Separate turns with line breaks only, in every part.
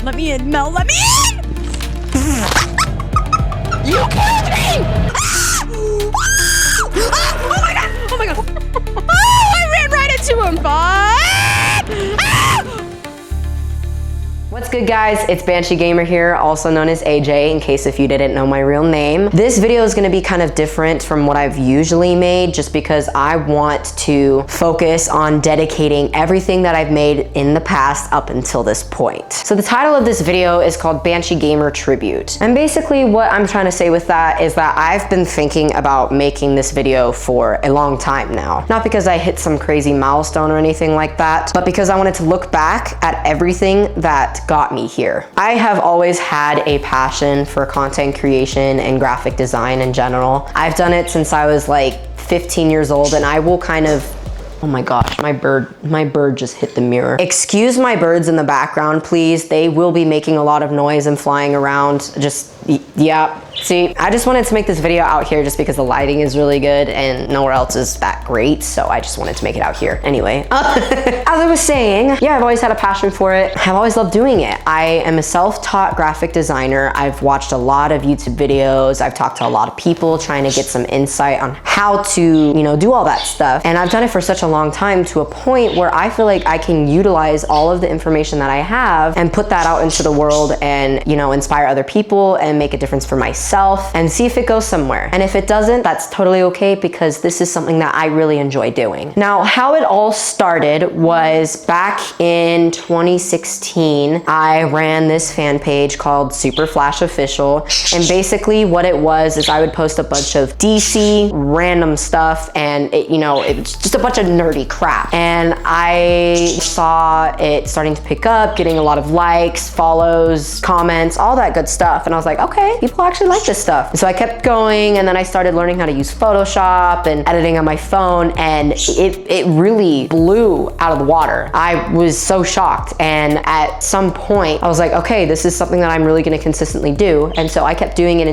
Let me in, Mel, let me in! You killed me! Oh my god! Oh my god! Oh, I ran right into him!
What's good, guys? It's B4nsheeG4mer here, also known as AJ, in case if you didn't know my real name. This video is gonna be kind of different from what I've usually made, just because I want to focus on dedicating everything that I've made in the past up until this point. So the title of this video is called B4nsheeG4mer Tribute. And basically what I'm trying to say with that is that I've been thinking about making this video for a long time now. Not because I hit some crazy milestone or anything like that, but because I wanted to look back at everything that got me here. I have always had a passion for content creation and graphic design in general. I've done it since I was like 15 years old, and I will kind of, oh my gosh, my bird just hit the mirror. Excuse my birds in the background, please. They will be making a lot of noise and flying around. Just, yeah. See, I just wanted to make this video out here just because the lighting is really good and nowhere else is that great, so I just wanted to make it out here. Anyway, as I was saying, yeah, I've always had a passion for it. I've always loved doing it. I am a self-taught graphic designer. I've watched a lot of YouTube videos. I've talked to a lot of people trying to get some insight on how to, you know, do all that stuff. And I've done it for such a long time, to a point where I feel like I can utilize all of the information that I have and put that out into the world and, you know, inspire other people and make a difference for myself and see if it goes somewhere. And if it doesn't, that's totally okay, because this is something that I really enjoy doing. Now, how it all started was back in 2016. I ran this fan page called Super Flash Official, and basically what it was is I would post a bunch of DC random stuff, and it, you know, it was just a bunch of nerdy crap. And I saw it starting to pick up, getting a lot of likes, follows, comments, all that good stuff. And I was like, okay, people actually like this stuff. And so I kept going, and then I started learning how to use Photoshop and editing on my phone, and it really blew out of the water. I was so shocked, and at some point I was like, okay, this is something that I'm really gonna consistently do. And so I kept doing it,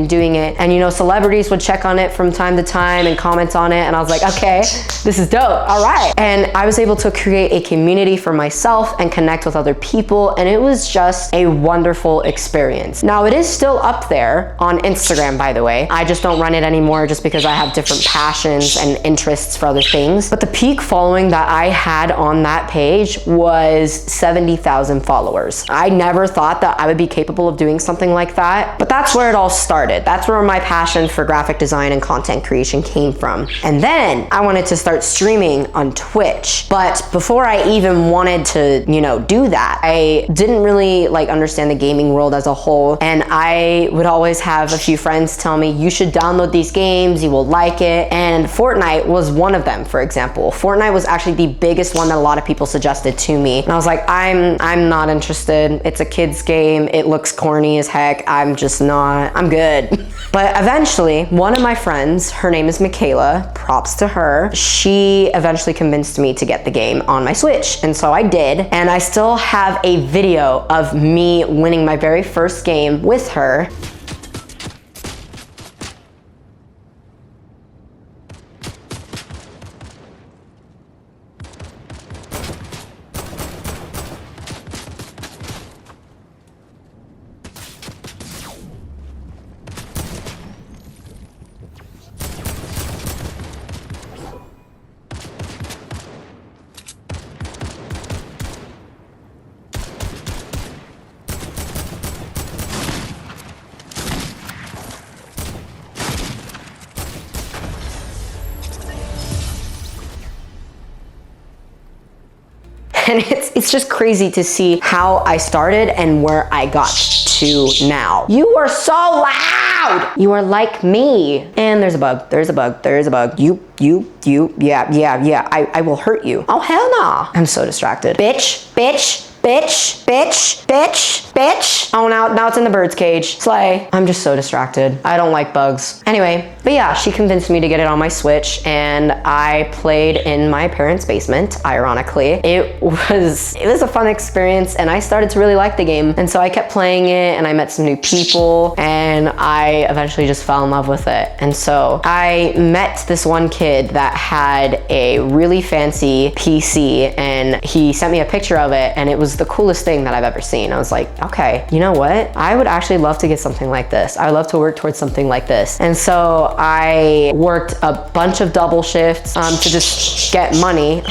and you know, celebrities would check on it from time to time and comment on it, and I was like, okay, this is dope, all right. And I was able to create a community for myself and connect with other people, and it was just a wonderful experience. Now, it is still up there on Instagram, by the way. I just don't run it anymore just because I have different passions and interests for other things. But the peak following that I had on that page was 70,000 followers. I never thought that I would be capable of doing something like that, but that's where it all started. That's where my passion for graphic design and content creation came from. And then I wanted to start streaming on Twitch. But before I even wanted to, you know, do that, I didn't really like understand the gaming world as a whole. And I would always have a few friends tell me, you should download these games, you will like it. And Fortnite was one of them, for example. Fortnite was actually the biggest one that a lot of people suggested to me. And I was like, I'm not interested. It's a kid's game. It looks corny as heck. I'm just not, I'm good. But eventually, one of my friends, her name is Michaela, props to her, she eventually convinced me to get the game on my Switch. And so I did. And I still have a video of me winning my very first game with her. And it's just crazy to see how I started and where I got to now. You are so loud! You are like me. And there's a bug, there's a bug, there's a bug. Yeah, I will hurt you. Oh, hell no. I'm so distracted. Bitch, bitch. bitch, bitch, bitch, bitch. Oh, now it's in the bird's cage. Slay. I'm just so distracted. I don't like bugs. Anyway, but yeah, she convinced me to get it on my Switch, and I played in my parents' basement, ironically. It was a fun experience, and I started to really like the game. And so I kept playing it, and I met some new people, and I eventually just fell in love with it. And so I met this one kid that had a really fancy PC, and he sent me a picture of it, and it was the coolest thing that I've ever seen. I was like, okay, you know what? I would actually love to get something like this. I would love to work towards something like this. And so I worked a bunch of double shifts to just get money.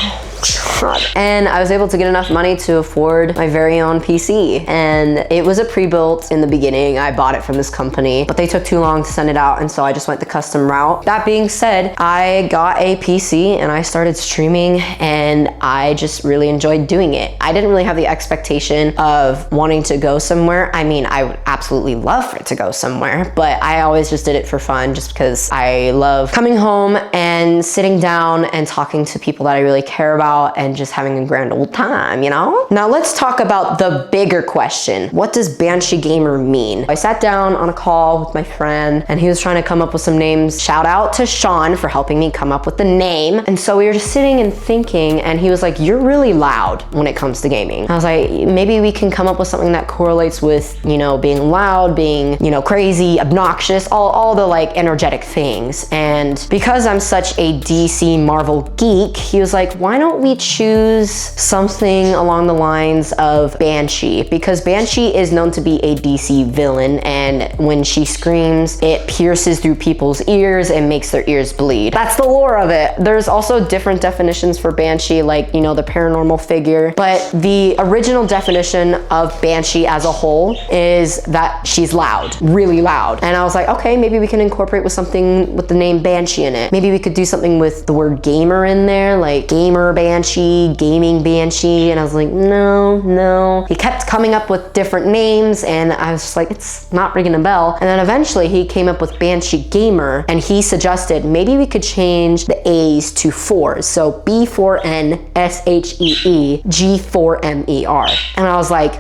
God. And I was able to get enough money to afford my very own PC. And it was a pre-built in the beginning. I bought it from this company, but they took too long to send it out, and so I just went the custom route. That being said, I got a PC and I started streaming, and I just really enjoyed doing it. I didn't really have the expectation of wanting to go somewhere. I mean, I would absolutely love for it to go somewhere, but I always just did it for fun, just because I love coming home and sitting down and talking to people that I really care about and just having a grand old time, you know? Now let's talk about the bigger question. What does B4nsheeG4mer mean? I sat down on a call with my friend, and he was trying to come up with some names. Shout out to Sean for helping me come up with the name. And so we were just sitting and thinking, and he was like, you're really loud when it comes to gaming. I was like, maybe we can come up with something that correlates with, you know, being loud, being, you know, crazy, obnoxious, all the like energetic things. And because I'm such a DC Marvel geek, he was like, why don't we choose something along the lines of Banshee? Because Banshee is known to be a DC villain, and when she screams, it pierces through people's ears and makes their ears bleed. That's the lore of it. There's also different definitions for Banshee, like, you know, the paranormal figure, but the original definition of Banshee as a whole is that she's loud, really loud. And I was like, okay, maybe we can incorporate with something with the name Banshee in it. Maybe we could do something with the word gamer in there, like gamer Banshee, gaming Banshee. And I was like, no. He kept coming up with different names, and I was just like, it's not ringing a bell. And then eventually he came up with B4nsheeG4mer, and he suggested maybe we could change the A's to 4s. So B4nsheeG4mer. And I was like,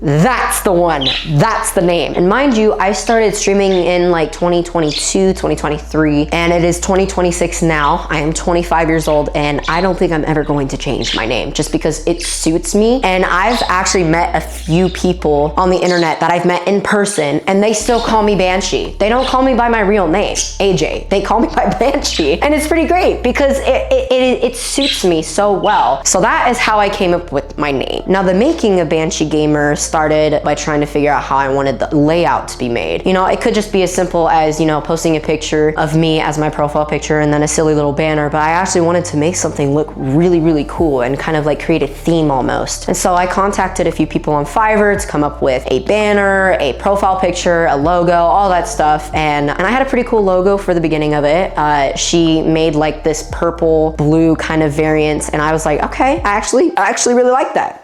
that's the one, that's the name. And mind you, I started streaming in like 2022, 2023, and it is 2026 now. I am 25 years old, and I don't think I'm ever going to change my name just because it suits me. And I've actually met a few people on the internet that I've met in person, and they still call me Banshee. They don't call me by my real name, AJ. They call me by Banshee. And it's pretty great because it suits me so well. So that is how I came up with my name. Now, the making of B4nsheeG4mer started by trying to figure out how I wanted the layout to be made. You know, it could just be as simple as, you know, posting a picture of me as my profile picture and then a silly little banner, but I actually wanted to make something look really, really cool and kind of like create a theme almost. And so I contacted a few people on Fiverr to come up with a banner, a profile picture, a logo, all that stuff. And I had a pretty cool logo for the beginning of it. She made like this purple blue kind of variant, and I was like, okay, I actually really like that.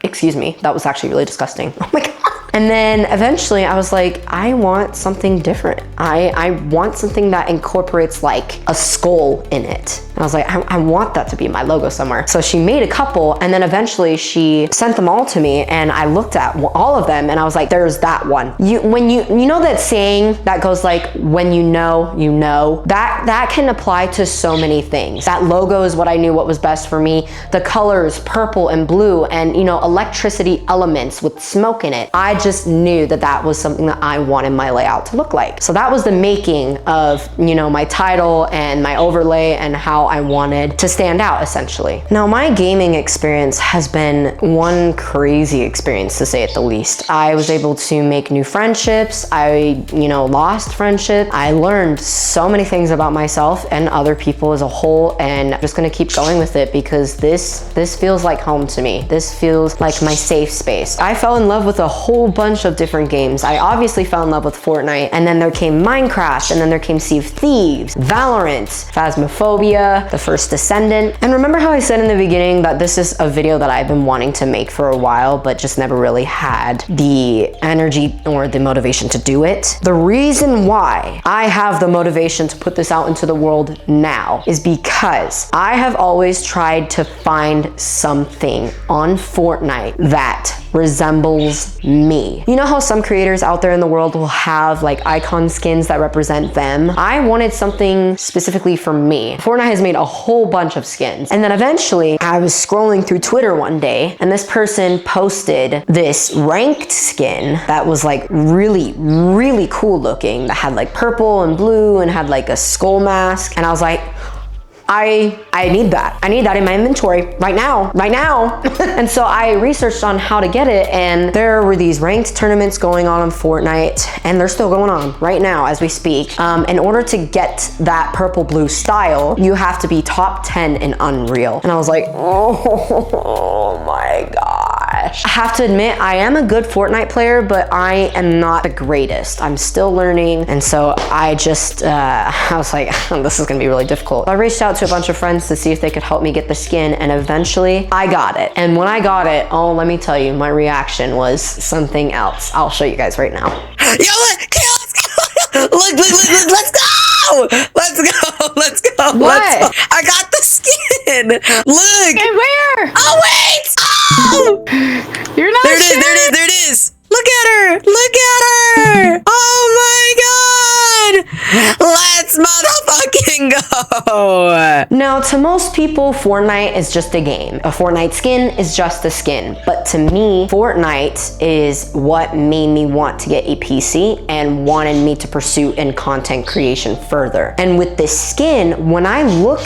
Excuse me, that was actually really disgusting. Oh my God. And then eventually I was like, I want something different. I want something that incorporates like a skull in it. And I was like, I want that to be my logo somewhere. So she made a couple, and then eventually she sent them all to me, and I looked at all of them, and I was like, there's that one. You know that saying that goes like, when you know, you know? That can apply to so many things. That logo is what I knew what was best for me. The colors, purple and blue, and, you know, electricity elements with smoke in it. I just knew that that was something that I wanted my layout to look like. So that was the making of, you know, my title and my overlay and how I wanted to stand out, essentially. Now, my gaming experience has been one crazy experience, to say it the least. I was able to make new friendships. I, you know, lost friendship. I learned so many things about myself and other people as a whole, and I'm just gonna keep going with it because this feels like home to me. This feels like my safe space. I fell in love with a whole bunch of different games. I obviously fell in love with Fortnite, and then there came Minecraft, and then there came Sea of Thieves, Valorant, Phasmophobia, The First Descendant. And remember how I said in the beginning that this is a video that I've been wanting to make for a while, but just never really had the energy or the motivation to do it? The reason why I have the motivation to put this out into the world now is because I have always tried to find something on Fortnite that resembles me. You know how some creators out there in the world will have like icon skins that represent them? I wanted something specifically for me. Fortnite has made a whole bunch of skins. And then eventually I was scrolling through Twitter one day and this person posted this ranked skin that was like really, really cool looking, that had like purple and blue and had like a skull mask. And I was like, I need that. I need that in my inventory right now. And so I researched on how to get it, and there were these ranked tournaments going on Fortnite, and they're still going on right now as we speak. In order to get that purple blue style, you have to be top 10 in Unreal. And I was like, oh my gosh. I have to admit, I am a good Fortnite player, but I am not the greatest. I'm still learning. And so I just, I was like, this is gonna be really difficult. I reached out to a bunch of friends to see if they could help me get the skin, and eventually I got it. And when I got it, oh, let me tell you, my reaction was something else. I'll show you guys right now.
Yo, let's go! Look, let's go! Let's go!
What?
I got the skin! Look!
And where?
Oh, wait! Oh!
You're not
There
sure?
it is! Look at her! Look at her! Oh my god! Let's motherfucking go!
Now, to most people, Fortnite is just a game. A Fortnite skin is just a skin. But to me, Fortnite is what made me want to get a PC and wanted me to pursue in content creation further. And with this skin, when I look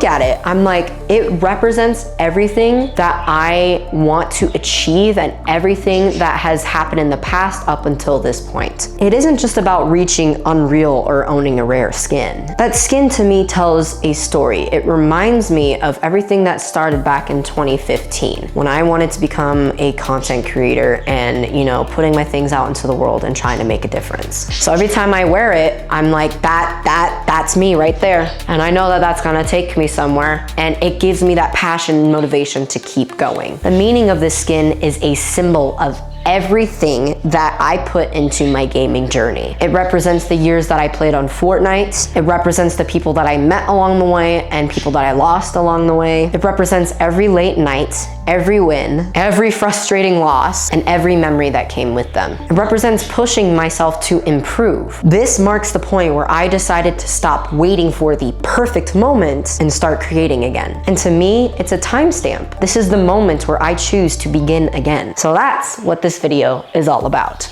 at it, I'm like, it represents everything that I want to achieve and everything that has happened in the past up until this point. It isn't just about reaching Unreal or owning a rare skin. That skin to me tells a story. It reminds me of everything that started back in 2015 when I wanted to become a content creator and, you know, putting my things out into the world and trying to make a difference. So every time I wear it, I'm like, that's me right there. And I know that that's gonna take me somewhere, and it gives me that passion and motivation to keep going. The meaning of this skin is a symbol of everything that I put into my gaming journey. It represents the years that I played on Fortnite. It represents the people that I met along the way and people that I lost along the way. It represents every late night, every win, every frustrating loss, and every memory that came with them. It represents pushing myself to improve. This marks the point where I decided to stop waiting for the perfect moment and start creating again. And to me, it's a timestamp. This is the moment where I choose to begin again. So that's what this video is all about.